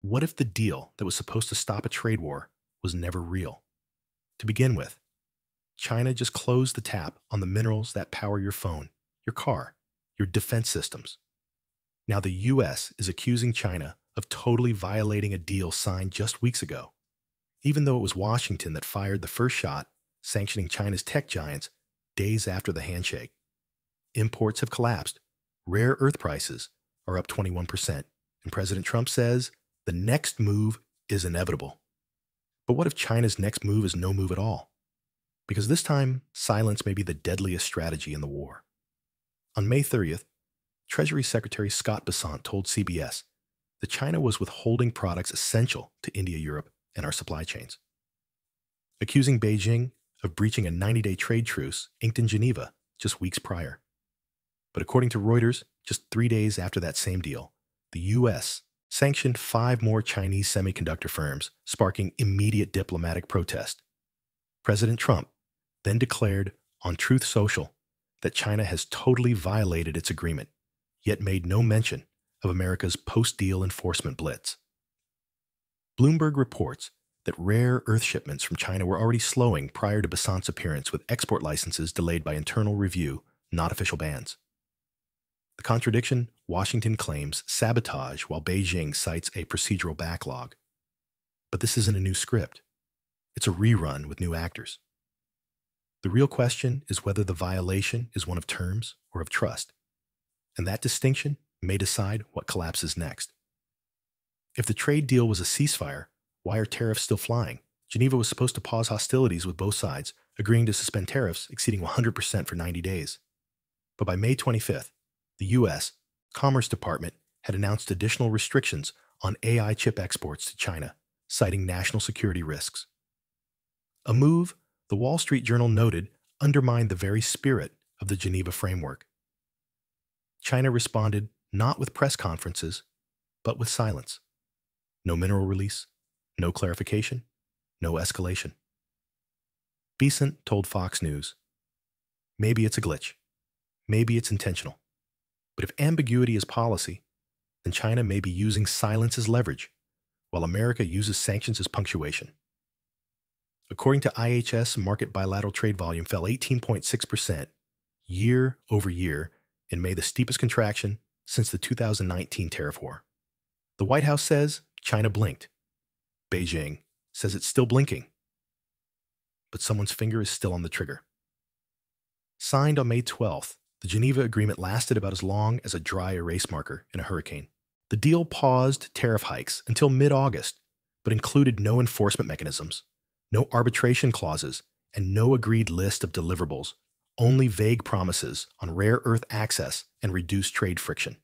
What if the deal that was supposed to stop a trade war was never real? To begin with, China just closed the tap on the minerals that power your phone, your car, your defense systems. Now the US is accusing China of totally violating a deal signed just weeks ago, even though it was Washington that fired the first shot sanctioning China's tech giants days after the handshake. Imports have collapsed. Rare earth prices are up 21%. And President Trump says the next move is inevitable. But what if China's next move is no move at all? Because this time, silence may be the deadliest strategy in the war. On May 30th, Treasury Secretary Scott Bessent told CBS that China was withholding products essential to India, Europe, and our supply chains, accusing Beijing of breaching a 90-day trade truce inked in Geneva just weeks prior. But according to Reuters, just 3 days after that same deal, the U.S. sanctioned 5 more Chinese semiconductor firms, sparking immediate diplomatic protest. President Trump then declared on Truth Social that China has totally violated its agreement, yet made no mention of America's post-deal enforcement blitz. Bloomberg reports that rare earth shipments from China were already slowing prior to Bessent's appearance, with export licenses delayed by internal review, not official bans. The contradiction: Washington claims sabotage while Beijing cites a procedural backlog. But this isn't a new script. It's a rerun with new actors. The real question is whether the violation is one of terms or of trust. And that distinction may decide what collapses next. If the trade deal was a ceasefire, why are tariffs still flying? Geneva was supposed to pause hostilities with both sides, agreeing to suspend tariffs exceeding 100% for 90 days. But by May 25th, the U.S. Commerce Department had announced additional restrictions on AI chip exports to China, citing national security risks. A move, the Wall Street Journal noted, undermined the very spirit of the Geneva framework. China responded not with press conferences, but with silence. No mineral release, no clarification, no escalation. Bessent told Fox News, "Maybe it's a glitch. Maybe it's intentional. But if ambiguity is policy, then China may be using silence as leverage, while America uses sanctions as punctuation." According to IHS, market bilateral trade volume fell 18.6% year over year in May, the steepest contraction since the 2019 tariff war. The White House says China blinked. Beijing says it's still blinking. But someone's finger is still on the trigger. Signed on May 12th, the Geneva Agreement lasted about as long as a dry erase marker in a hurricane. The deal paused tariff hikes until mid-August, but included no enforcement mechanisms, no arbitration clauses, and no agreed list of deliverables, only vague promises on rare earth access and reduced trade friction.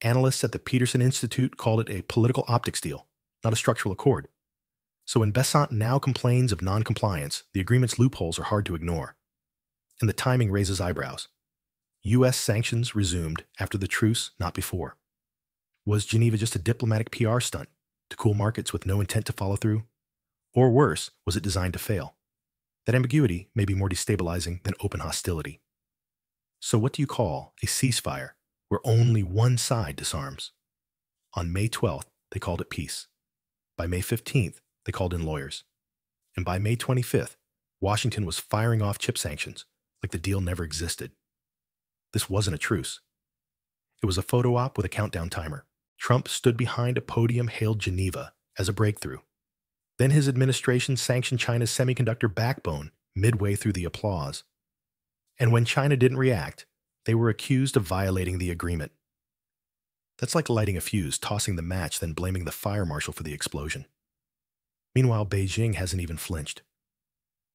Analysts at the Peterson Institute called it a political optics deal, not a structural accord. So when Bessent now complains of non-compliance, the agreement's loopholes are hard to ignore. And the timing raises eyebrows. U.S. sanctions resumed after the truce, not before. Was Geneva just a diplomatic PR stunt to cool markets with no intent to follow through? Or worse, was it designed to fail? That ambiguity may be more destabilizing than open hostility. So what do you call a ceasefire where only one side disarms? On May 12th, they called it peace. By May 15th, they called in lawyers. And by May 25th, Washington was firing off chip sanctions like the deal never existed. This wasn't a truce. It was a photo op with a countdown timer. Trump stood behind a podium, hailed Geneva as a breakthrough. Then his administration sanctioned China's semiconductor backbone midway through the applause. And when China didn't react, they were accused of violating the agreement. That's like lighting a fuse, tossing the match, then blaming the fire marshal for the explosion. Meanwhile, Beijing hasn't even flinched.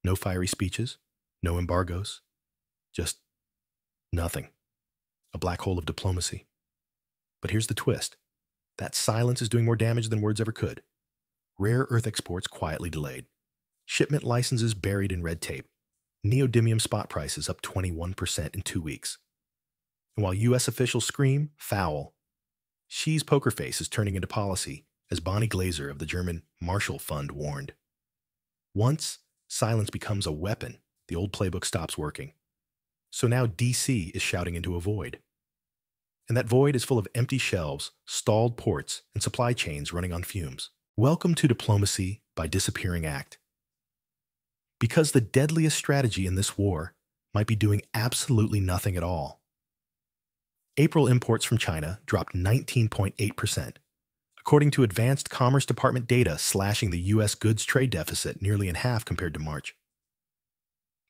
No fiery speeches, no embargoes, just nothing. A black hole of diplomacy. But here's the twist. That silence is doing more damage than words ever could. Rare earth exports quietly delayed. Shipment licenses buried in red tape. Neodymium spot prices up 21% in 2 weeks. And while U.S. officials scream, foul, Xi's poker face is turning into policy, as Bonnie Glaser of the German Marshall Fund warned. Once silence becomes a weapon, the old playbook stops working. So now D.C. is shouting into a void. And that void is full of empty shelves, stalled ports, and supply chains running on fumes. Welcome to diplomacy by disappearing act. Because the deadliest strategy in this war might be doing absolutely nothing at all. April imports from China dropped 19.8%, according to Advanced Commerce Department data, slashing the U.S. goods trade deficit nearly in half compared to March.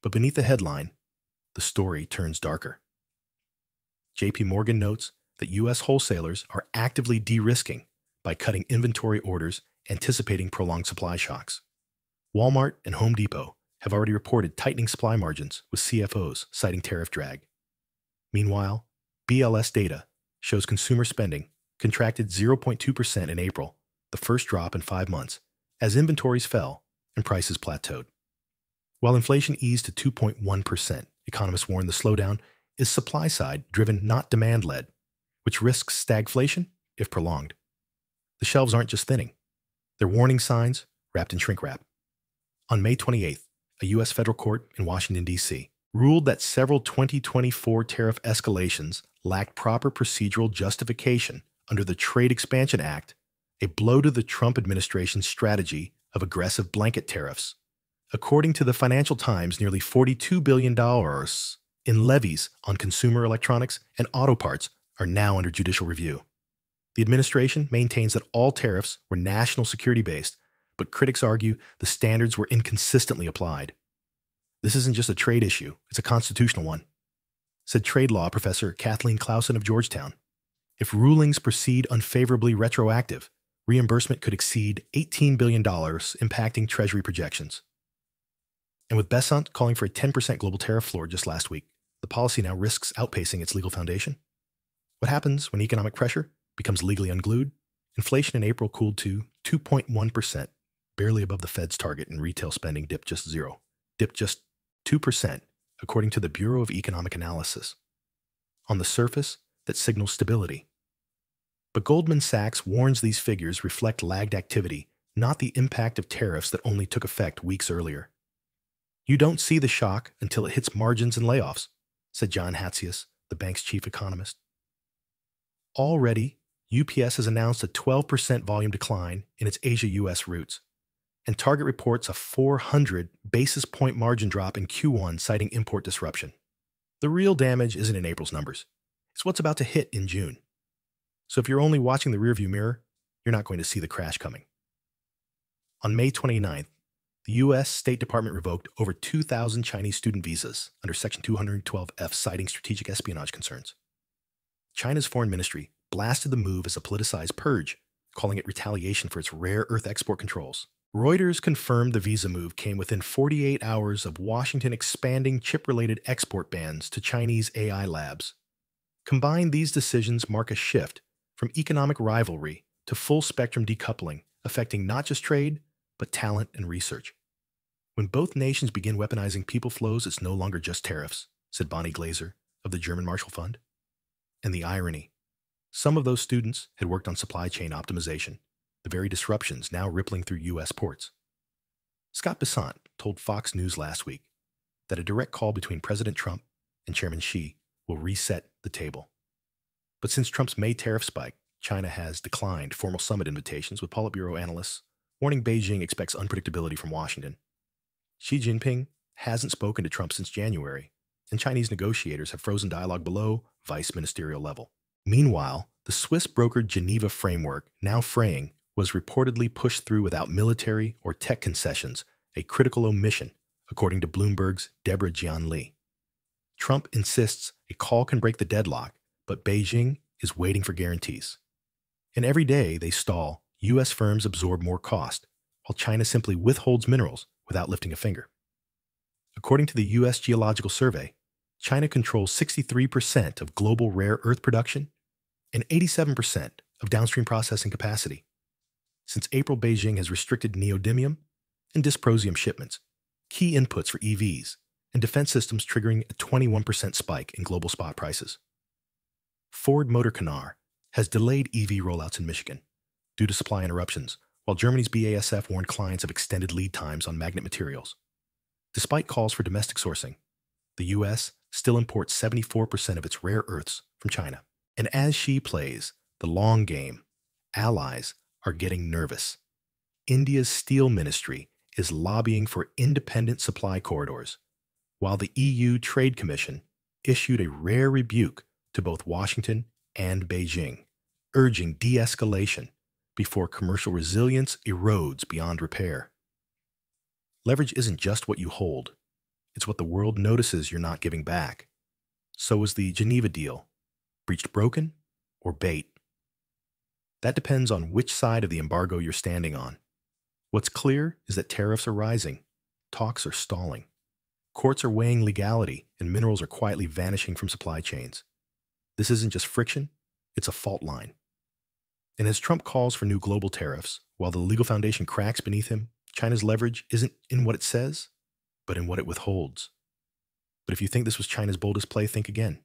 But beneath the headline, the story turns darker. J.P. Morgan notes that U.S. wholesalers are actively de-risking by cutting inventory orders, anticipating prolonged supply shocks. Walmart and Home Depot have already reported tightening supply margins, with CFOs citing tariff drag. Meanwhile, BLS data shows consumer spending contracted 0.2% in April, the first drop in 5 months, as inventories fell and prices plateaued. While inflation eased to 2.1%, economists warn the slowdown is supply-side driven, not demand-led, which risks stagflation if prolonged. The shelves aren't just thinning. They're warning signs wrapped in shrink wrap. On May 28th, a U.S. federal court in Washington, D.C., ruled that several 2024 tariff escalations lacked proper procedural justification under the Trade Expansion Act, a blow to the Trump administration's strategy of aggressive blanket tariffs. According to the Financial Times, nearly $42 billion in levies on consumer electronics and auto parts are now under judicial review. The administration maintains that all tariffs were national security-based, but critics argue the standards were inconsistently applied. This isn't just a trade issue, it's a constitutional one, said trade law professor Kathleen Clausen of Georgetown. If rulings proceed unfavorably retroactive, reimbursement could exceed $18 billion, impacting Treasury projections. And with Besant calling for a 10% global tariff floor just last week, the policy now risks outpacing its legal foundation. What happens when economic pressure becomes legally unglued? Inflation in April cooled to 2.1%, barely above the Fed's target, and retail spending dipped just 2%, according to the Bureau of Economic Analysis. On the surface, that signals stability. But Goldman Sachs warns these figures reflect lagged activity, not the impact of tariffs that only took effect weeks earlier. You don't see the shock until it hits margins and layoffs, said John Hatzius, the bank's chief economist. Already, UPS has announced a 12% volume decline in its Asia-US routes, and Target reports a 400 basis point margin drop in Q1, citing import disruption. The real damage isn't in April's numbers. It's what's about to hit in June. So if you're only watching the rearview mirror, you're not going to see the crash coming. On May 29th, the U.S. State Department revoked over 2,000 Chinese student visas under Section 212F, citing strategic espionage concerns. China's foreign ministry blasted the move as a politicized purge, calling it retaliation for its rare earth export controls. Reuters confirmed the visa move came within 48 hours of Washington expanding chip-related export bans to Chinese AI labs. Combined, these decisions mark a shift from economic rivalry to full-spectrum decoupling, affecting not just trade, but talent and research. When both nations begin weaponizing people flows, it's no longer just tariffs, said Bonnie Glaser of the German Marshall Fund. And the irony, some of those students had worked on supply chain optimization, the very disruptions now rippling through U.S. ports. Scott Bessant told Fox News last week that a direct call between President Trump and Chairman Xi will reset the table. But since Trump's May tariff spike, China has declined formal summit invitations, with Politburo analysts warning Beijing expects unpredictability from Washington. Xi Jinping hasn't spoken to Trump since January, and Chinese negotiators have frozen dialogue below vice ministerial level. Meanwhile, the Swiss-brokered Geneva framework, now fraying, was reportedly pushed through without military or tech concessions, a critical omission, according to Bloomberg's Deborah Jian-Lee. Trump insists a call can break the deadlock, but Beijing is waiting for guarantees. And every day they stall, U.S. firms absorb more cost, while China simply withholds minerals without lifting a finger. According to the U.S. Geological Survey, China controls 63% of global rare earth production and 87% of downstream processing capacity. Since April, Beijing has restricted neodymium and dysprosium shipments, key inputs for EVs, and defense systems, triggering a 21% spike in global spot prices. Ford Motor Canard has delayed EV rollouts in Michigan due to supply interruptions, while Germany's BASF warned clients of extended lead times on magnet materials. Despite calls for domestic sourcing, the U.S. still imports 74% of its rare earths from China. And as Xi plays the long game, allies are getting nervous. India's steel ministry is lobbying for independent supply corridors, while the EU Trade Commission issued a rare rebuke to both Washington and Beijing, urging de-escalation before commercial resilience erodes beyond repair. Leverage isn't just what you hold, it's what the world notices you're not giving back. So is the Geneva deal breached broken or bait? That depends on which side of the embargo you're standing on. What's clear is that tariffs are rising, talks are stalling, courts are weighing legality, and minerals are quietly vanishing from supply chains. This isn't just friction, it's a fault line. And as Trump calls for new global tariffs, while the legal foundation cracks beneath him, China's leverage isn't in what it says, but in what it withholds. But if you think this was China's boldest play, think again.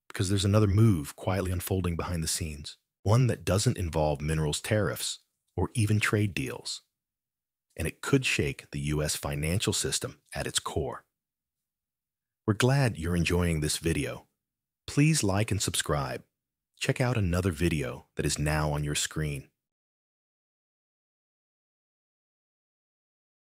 Because there's another move quietly unfolding behind the scenes, one that doesn't involve minerals tariffs or even trade deals. And it could shake the U.S. financial system at its core. We're glad you're enjoying this video. Please like and subscribe. Check out another video that is now on your screen.